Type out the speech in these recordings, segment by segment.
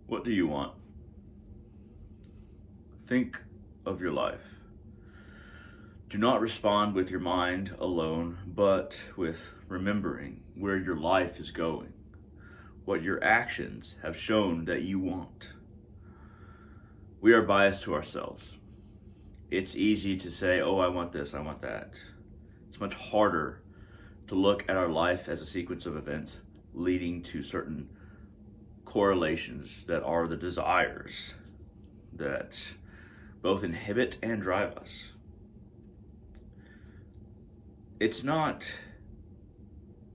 What do you want? Think of your life. Do not respond with your mind alone, but with remembering where your life is going, what your actions have shown that you want. We are biased to ourselves. It's easy to say, oh, I want this, I want that. It's much harder to look at our life as a sequence of events leading to certain correlations that are the desires that both inhibit and drive us. It's not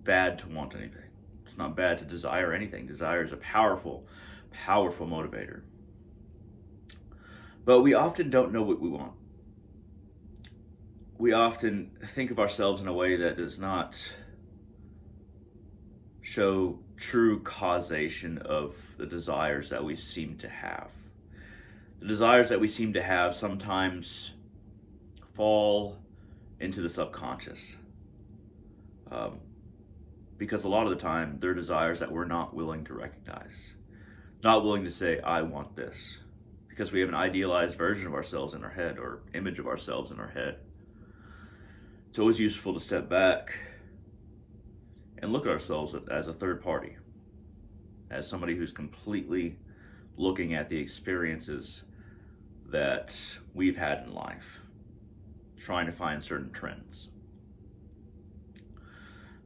bad to want anything. It's not bad to desire anything. Desire is a powerful, powerful motivator. But we often don't know what we want. We often think of ourselves in a way that does not show true causation of the desires that we seem to have. The desires that we seem to have sometimes fall into the subconscious. Because a lot of the time, they're desires that we're not willing to recognize. Not willing to say, I want this. Because we have an idealized version of ourselves in our head or image of ourselves in our head. It's always useful to step back and look at ourselves as a third party, as somebody who's completely looking at the experiences that we've had in life, trying to find certain trends.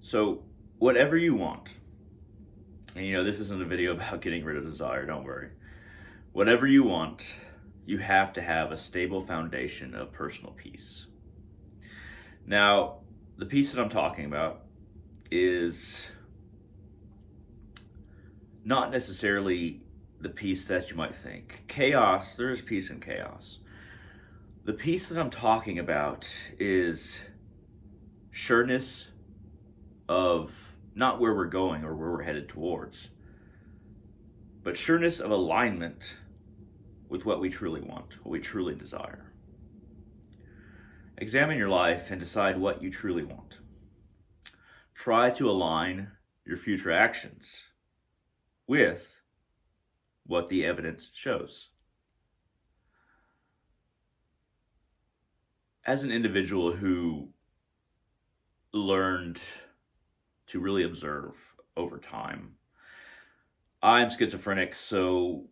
So, whatever you want, and this isn't a video about getting rid of desire, don't worry. Whatever you want, you have to have a stable foundation of personal peace. Now, the peace that I'm talking about is not necessarily the peace that you might think. Chaos, there is peace in chaos. The peace that I'm talking about is sureness of not where we're going or where we're headed towards, but sureness of alignment with what we truly want, what we truly desire. Examine your life and decide what you truly want. Try to align your future actions with what the evidence shows. As an individual who learned to really observe over time, I'm schizophrenic, so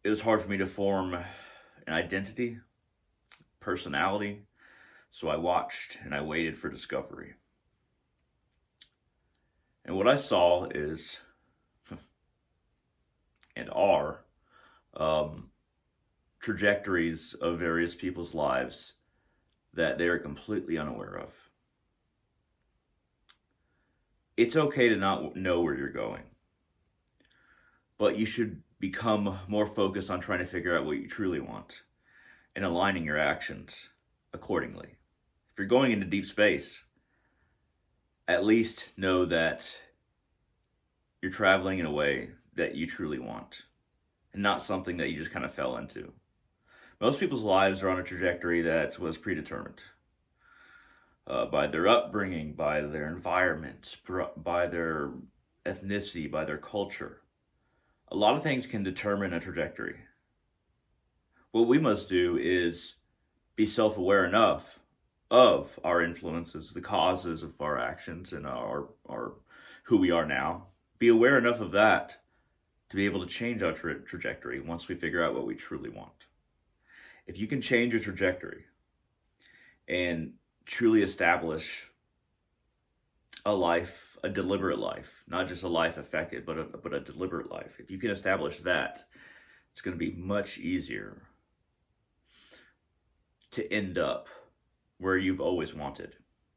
it was hard for me to form an identity, personality, so I watched and I waited for discovery. And what I saw is, and are, trajectories of various people's lives that they are completely unaware of. It's okay to not know where you're going, but you should become more focused on trying to figure out what you truly want and aligning your actions accordingly. If you're going into deep space, at least know that you're traveling in a way that you truly want and not something that you just kind of fell into. Most people's lives are on a trajectory that was predetermined by their upbringing, by their environment, by their ethnicity, by their culture. A lot of things can determine a trajectory. What we must do is be self-aware enough of our influences, the causes of our actions, and our who we are now. Be aware enough of that to be able to change our trajectory once we figure out what we truly want. If you can change your trajectory and truly establish a life, a deliberate life, not just a life affected, but a deliberate life. If you can establish that, it's going to be much easier to end up where you've always wanted,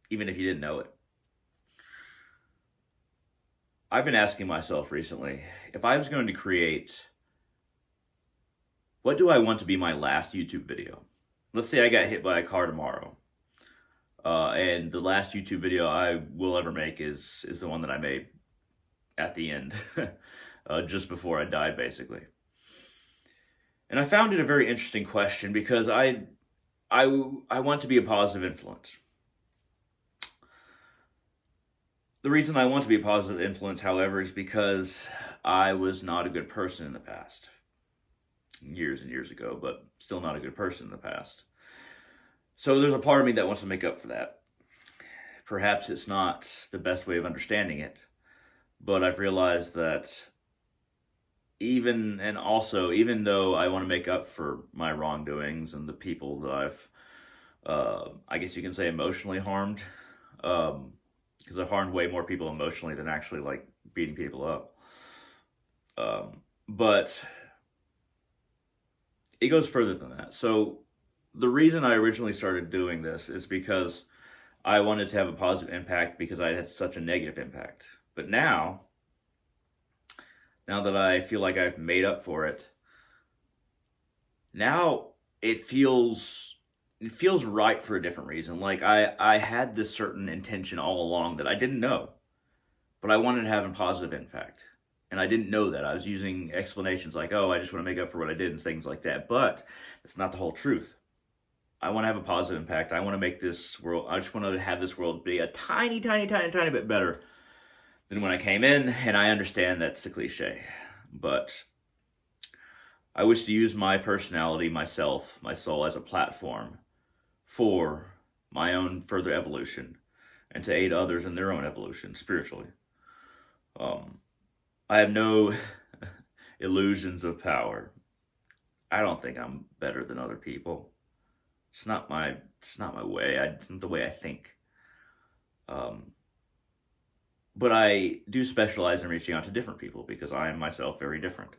even if you didn't know it. I've been asking myself recently, if I was going to create, what do I want to be my last YouTube video? Let's say I got hit by a car tomorrow. And the last YouTube video I will ever make is the one that I made at the end, just before I died, basically. And I found it a very interesting question because I want to be a positive influence. The reason I want to be a positive influence, however, is because I was not a good person in the past. years and years ago, but still not a good person in the past. So there's a part of me that wants to make up for that. Perhaps it's not the best way of understanding it, but I've realized that even though I want to make up for my wrongdoings and the people that I've, I guess you can say, emotionally harmed, because I've harmed way more people emotionally than actually like beating people up. But it goes further than that. So the reason I originally started doing this is because I wanted to have a positive impact because I had such a negative impact. But now that I feel like I've made up for it, now it feels right for a different reason. Like I had this certain intention all along that I didn't know, but I wanted to have a positive impact. And I didn't know that. I was using explanations like, oh, I just want to make up for what I did and things like that. But it's not the whole truth. I want to have a positive impact. I want to make this world, I just want to have this world be a tiny, tiny, tiny, tiny bit better than when I came in. And I understand that's a cliche. But I wish to use my personality, myself, my soul as a platform for my own further evolution and to aid others in their own evolution spiritually. I have no illusions of power. I don't think I'm better than other people. It's not my way. It's not the way I think. But I do specialize in reaching out to different people because I am myself very different.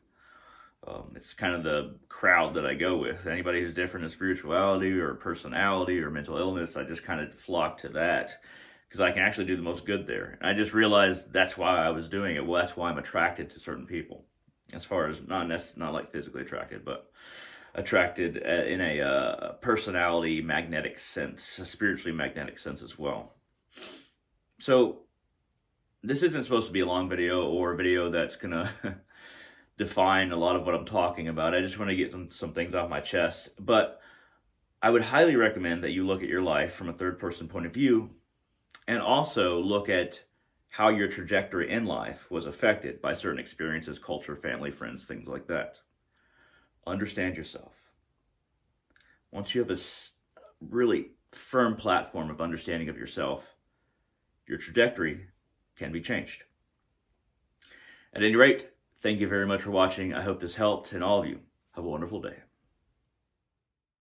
It's kind of the crowd that I go with. Anybody who's different in spirituality or personality or mental illness, I just kind of flock to that because I can actually do the most good there. And I just realized that's why I was doing it. Well, that's why I'm attracted to certain people. As far as not like physically attracted, but attracted in a personality magnetic sense, a spiritually magnetic sense as well. So this isn't supposed to be a long video or a video that's gonna define a lot of what I'm talking about. I just want to get some things off my chest. But I would highly recommend that you look at your life from a third person point of view and also look at how your trajectory in life was affected by certain experiences, culture, family, friends, things like that. Understand yourself. Once you have a really firm platform of understanding of yourself, your trajectory can be changed. At any rate, thank you very much for watching. I hope this helped, and all of you have a wonderful day.